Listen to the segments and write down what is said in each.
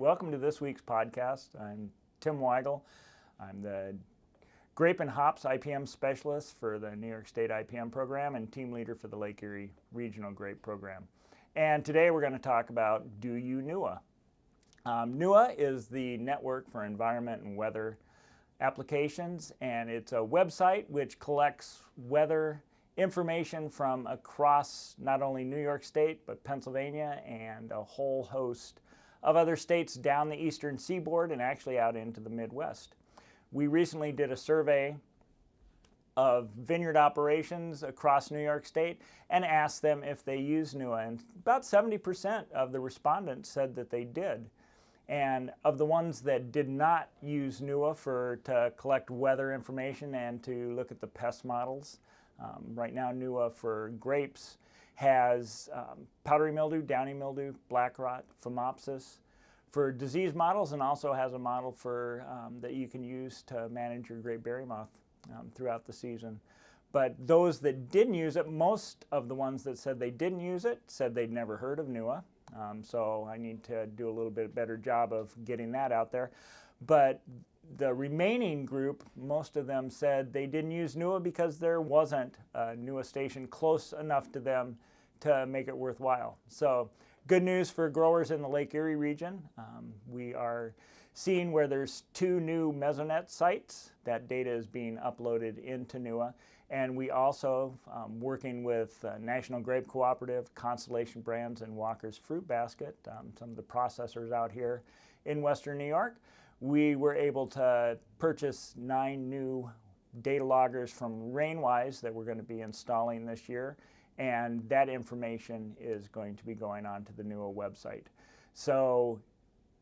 welcome to this week's podcast. I'm Tim Weigel. I'm the Grape and Hops IPM Specialist for the New York State IPM program and team leader for the Lake Erie Regional Grape program. And today we're going to talk about Do You NEWA? NEWA is the Network for Environment and Weather Applications, and it's a website which collects weather information from across not only New York State, but Pennsylvania and a whole host of other states down the eastern seaboard and actually out into the Midwest. We recently did a survey of vineyard operations across New York State and asked them if they use NEWA, and about 70% of the respondents said that they did. And of the ones that did not use NEWA to collect weather information and to look at the pest models, right now NEWA for grapes has powdery mildew, downy mildew, black rot, phomopsis for disease models, and also has a model for that you can use to manage your grape berry moth throughout the season. But those that didn't use it, most of the ones that said they didn't use it said they'd never heard of NEWA. So I need to do a little bit better job of getting that out there. But the remaining group, most of them said they didn't use NEWA because there wasn't a NEWA station close enough to them to make it worthwhile. So good news for growers in the Lake Erie region. We are seeing where there's 2 new Mesonet sites. That data is being uploaded into NEWA. And we also, working with National Grape Cooperative, Constellation Brands, and Walker's Fruit Basket, some of the processors out here in Western New York, we were able to purchase 9 new data loggers from Rainwise that we're going to be installing this year, and that information is going to be going on to the NEWA website. So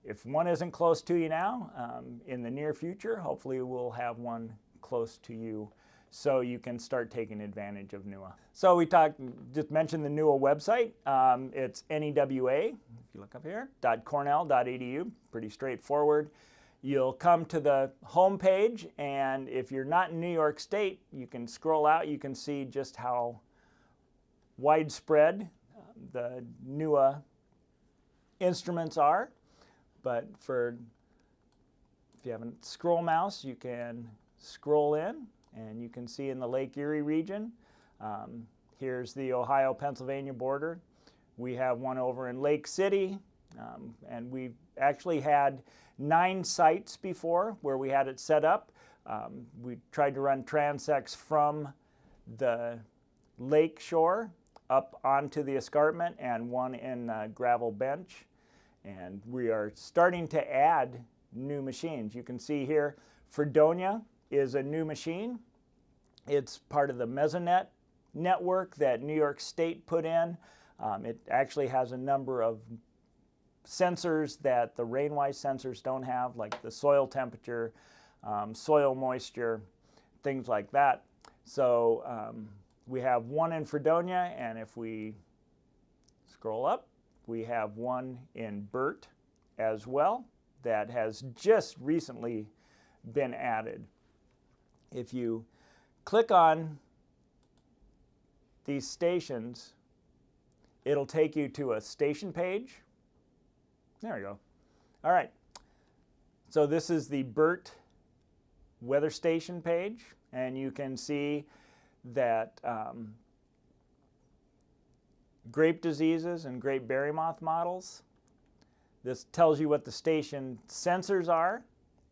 if one isn't close to you now, in the near future, hopefully we'll have one close to you so you can start taking advantage of NEWA. So we just mentioned the NEWA website. It's NEWA, if you look up here, .cornell.edu, pretty straightforward. You'll come to the home page, and if you're not in New York State, you can scroll out. You can see just how widespread the NEWA instruments are. But if you have a scroll mouse, you can scroll in, and you can see in the Lake Erie region. Here's the Ohio-Pennsylvania border. We have one over in Lake City, and we've actually had 9 sites before where we had it set up. We tried to run transects from the lake shore up onto the escarpment and one in Gravel Bench. And we are starting to add new machines. You can see here, Fredonia is a new machine. It's part of the Mesonet network that New York State put in. It actually has a number of sensors that the Rainwise sensors don't have, like the soil temperature, soil moisture, things like that. So we have one in Fredonia, and if we scroll up, we have one in Burt as well that has just recently been added. If you click on these stations, it'll take you to a station page. There we go. All right. So this is the Burt weather station page, and you can see that grape diseases and grape berry moth models. This tells you what the station sensors are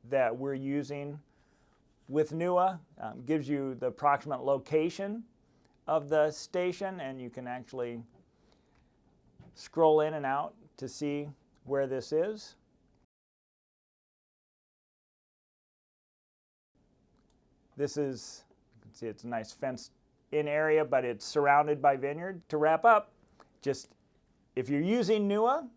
that we're using with NEWA. Gives you the approximate location of the station, and you can actually scroll in and out to see where this is. This is, you can see it's a nice fenced-in area, but it's surrounded by vineyard. To wrap up, just if you're using NEWA,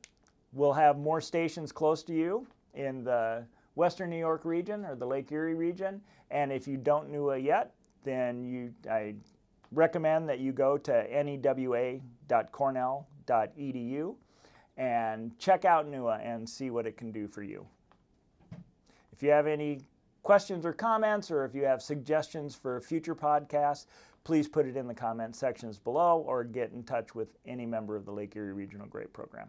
we'll have more stations close to you in the Western New York region or the Lake Erie region. And if you don't NEWA yet, then I recommend that you go to newa.cornell.edu and check out NEWA and see what it can do for you. If you have any questions or comments, or if you have suggestions for future podcasts, please put it in the comment sections below or get in touch with any member of the Lake Erie Regional Grape Program.